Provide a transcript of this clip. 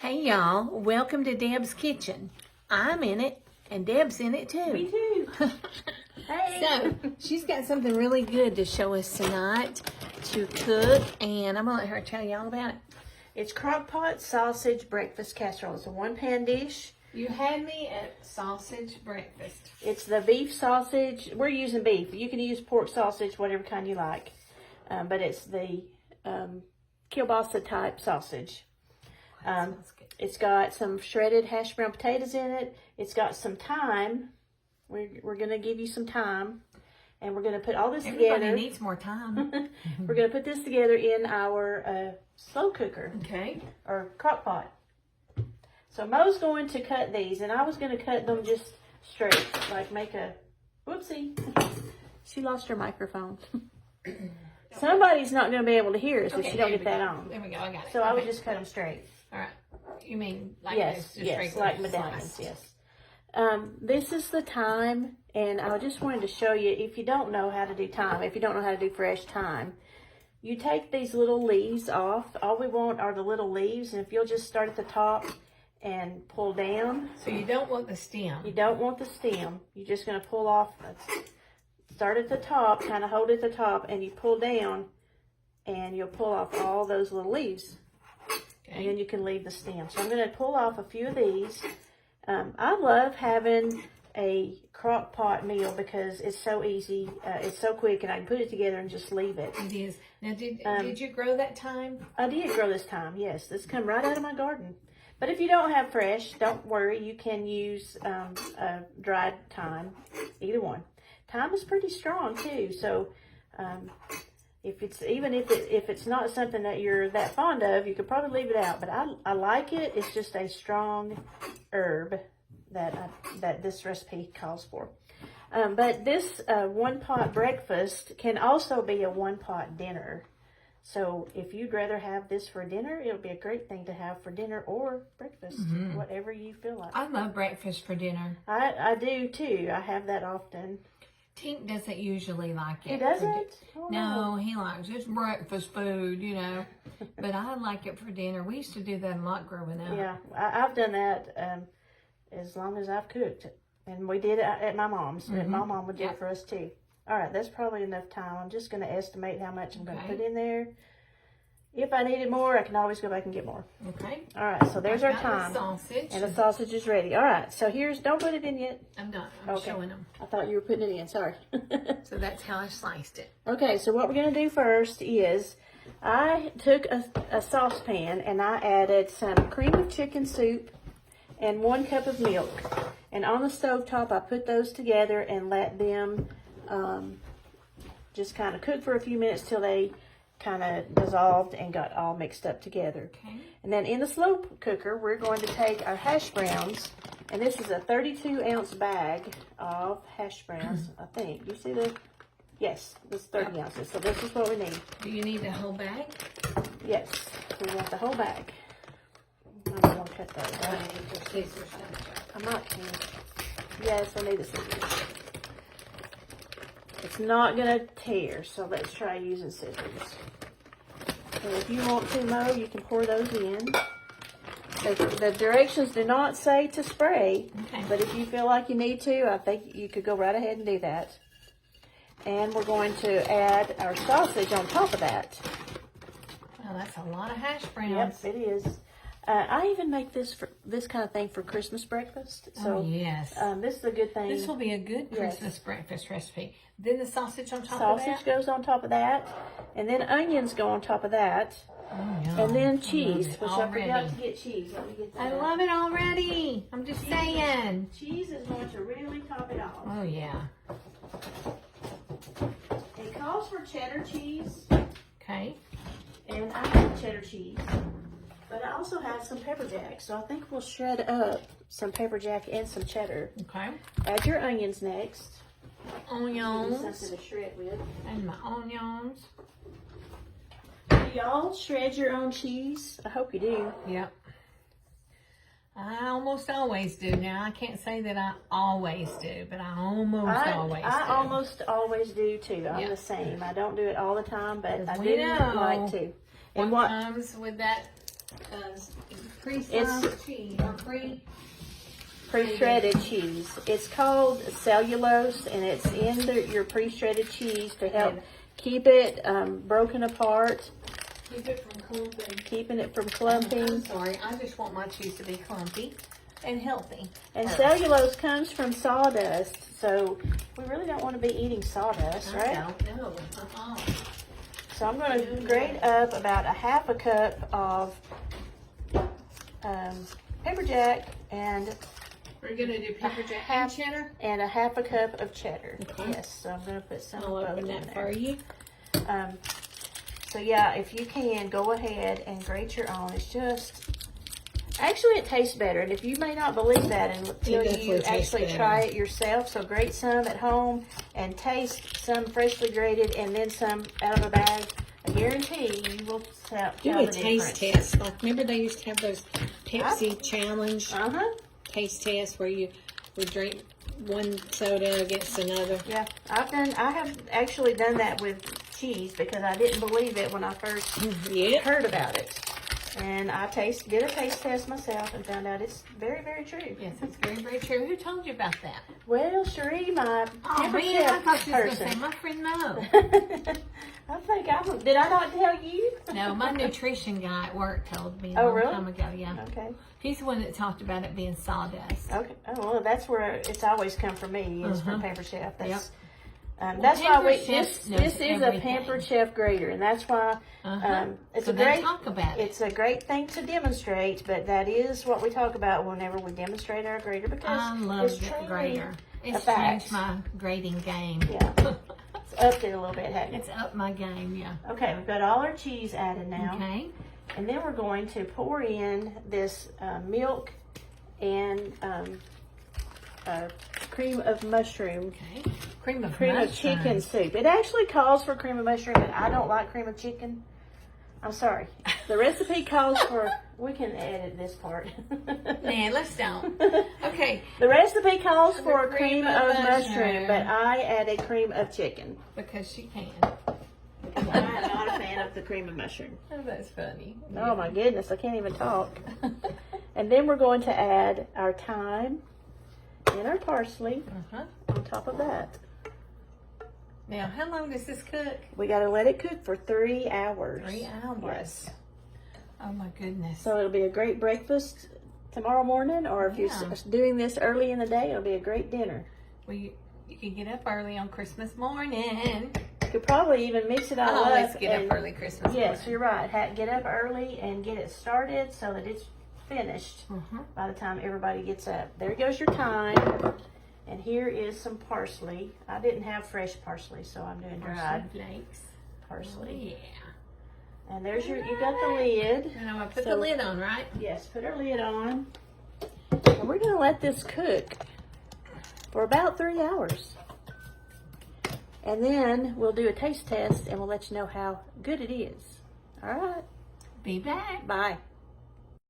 Hey y'all, welcome to Deb's Kitchen. I'm in it, and Deb's in it too. Me too. Hey. So, she's got something really good to show us tonight to cook, and I'm gonna let her tell you all about it. It's Crockpot sausage breakfast casserole. It's a one-pan dish. You had me at sausage breakfast. It's the beef sausage. We're using beef. You can use pork sausage, whatever kind you like. But it's the Kielbasa type sausage. It's got some shredded hash brown potatoes in it. It's got some thyme. We're going to give you some thyme. And we're going to put all this together. Everybody needs more time. We're going to put this together in our slow cooker. Okay. Or crock pot. So Mo's going to cut these. And I was going to cut them just straight. Like make a... Whoopsie. She lost her microphone. Somebody's not going to be able to hear us if she don't get that on. There we go, I got it. So I would just cut them straight. All right. You mean like Yes, this? yes, like medallions, yes. This is the thyme, and I just wanted to show you, if you don't know how to do thyme, if you don't know how to do fresh thyme, you take these little leaves off. All we want are the little leaves, and if you'll just start at the top and pull down. So you don't want the stem. You don't want the stem. You're just going to pull off, start at the top, kind of hold at the top, and you pull down, and you'll pull off all those little leaves. Okay. And then you can leave the stem. So I'm going to pull off a few of these. I love having a crock pot meal because it's so easy. It's so quick, and I can put it together and just leave it. It is. Now, did you grow that thyme? I did grow this thyme, yes. This come right out of my garden. But if you don't have fresh, don't worry. You can use dried thyme, either one. Thyme is pretty strong too, so if it's not something that you're that fond of, you could probably leave it out. But I like it. It's just a strong herb that this recipe calls for. But this one pot breakfast can also be a one pot dinner. So if you'd rather have this for dinner, it'll be a great thing to have for dinner or breakfast, whatever you feel like. I love breakfast for dinner. I do too. I have that often. Tink doesn't usually like it. He doesn't? Oh, no, he likes just breakfast food, you know. But I like it for dinner. We used to do that a lot growing up. Yeah, I've done that as long as I've cooked. And we did it at my mom's. And my mom would do it for us too. All right, that's probably enough time. I'm just going to estimate how much I'm going to put in there. If I needed more, I can always go back and get more. Okay. All right, so there's our thyme. The sausage. And the sausage is ready. All right, so don't put it in yet. I'm done. I'm showing them. I thought you were putting it in, sorry. So that's how I sliced it. Okay, so what we're going to do first is I took a saucepan and I added some cream of chicken soup and 1 cup of milk. And on the stovetop, I put those together and let them just kind of cook for a few minutes till they kind of dissolved and got all mixed up together. Okay. And then in the slow cooker, we're going to take our hash browns, and this is a 32-ounce bag of hash browns, I think. You see yes, this is 30 ounces, so this is what we need. Do you need the whole bag? Yes, we want the whole bag. I'm going to cut those. I need the scissors. I might can. Yes, I need the scissors. It's not going to tear, so let's try using scissors. And if you want to, Mo, you can pour those in. The directions do not say to spray, but if you feel like you need to, I think you could go right ahead and do that. And we're going to add our sausage on top of that. Well, that's a lot of hash browns. Yep, it is. I even make this kind of thing for Christmas breakfast. So, yes. This is a good thing. This will be a good Christmas breakfast recipe. Then the sausage on top of that? Sausage goes on top of that. And then onions go on top of that. Oh, yeah. And then cheese, which I forgot to get cheese. Let me get that. I love it already. I'm just saying. Cheese is going to really top it off. Oh, yeah. It calls for cheddar cheese. Okay. And I have cheddar cheese. But I also have some pepperjack, so I think we'll shred up some pepperjack and some cheddar. Okay. Add your onions next. Onions. Something to shred with. And my onions. Do y'all shred your own cheese? I hope you do. Yep. I almost always do. Now, I can't say that I always do, but I almost always do. I almost always do, too. I'm the same. I don't do it all the time, but I do like to. And what comes with that Pre-sliced cheese or pre-shredded cheese. It's called cellulose, and it's in your pre-shredded cheese to help keep it broken apart. Keep it from clumping. Keeping it from clumping. I'm sorry, I just want my cheese to be clumpy and healthy. And cellulose comes from sawdust, so we really don't want to be eating sawdust, right? No. So I'm going to grate up about a half a cup of pepperjack and we're going to do pepperjack and cheddar? And a half a cup of cheddar. Okay. Yes, so I'm going to put some I'll of both open in that there. for you. So yeah, if you can, go ahead and grate your own. It's just, actually it tastes better. And if you may not believe that until you actually try it yourself, so grate some at home and taste some freshly grated and then some out of a bag. I guarantee you will tell Do the a taste difference. test. Like, remember they used to have those Pepsi challenge taste tests where you would drink one soda against another? Yeah, I have actually done that with cheese because I didn't believe it when I first heard about it. And I did a taste test myself and found out it's very, very true. Yes, it's very, very true. Who told you about that? Well, Cherie, my Oh, man, I thought you were going to say my friend Mo. I think did I not tell you? No, my nutrition guy at work told me a Oh, long really? time ago, yeah. Okay. He's the one that talked about it being sawdust. Okay. Oh, well, that's where it's always come from me, is from Pamper Chef. That's, Well, that's why Pampered this Chef knows is a everything. Pampered Chef grater, and that's why it's So a they great talk about it. It's a great thing to demonstrate, but that is what we talk about whenever we demonstrate our grater because I love it's that truly grater. It's a fact. changed my grading game. Yeah, it's upped it a little bit, hasn't it? It's up my game, yeah. Okay, we've got all our cheese added now, Okay. and then we're going to pour in this milk and cream of mushroom. Okay. Cream of Chicken soup. It actually calls for cream of mushroom, but I don't like cream of chicken. I'm sorry. The recipe calls for, we can edit this part. Man, let's don't. Okay. The recipe calls for cream cream of of mushroom, mushroom. but I added cream of chicken. Because she can. I'm not a fan of the cream of mushroom. Oh, that's funny. Oh my goodness, I can't even talk. And then we're going to add our thyme and our parsley on top of that. Now, how long does this cook? We got to let it cook for 3 hours. 3 hours. Yes. Oh my goodness. So it'll be a great breakfast tomorrow morning, or if you're doing this early in the day, it'll be a great dinner. Well, you can get up early on Christmas morning. You could probably even mix it all up. Always get up early Christmas morning. Yes, you're right. Get up early and get it started so that it's finished by the time everybody gets up. There goes your thyme. And here is some parsley. I didn't have fresh parsley, so I'm doing dried flakes. parsley. Yeah. And there's you got the lid. And I'm going to put the lid on, right? Yes, put our lid on. And we're going to let this cook for about 3 hours. And then we'll do a taste test and we'll let you know how good it is. All right. Be back. Bye.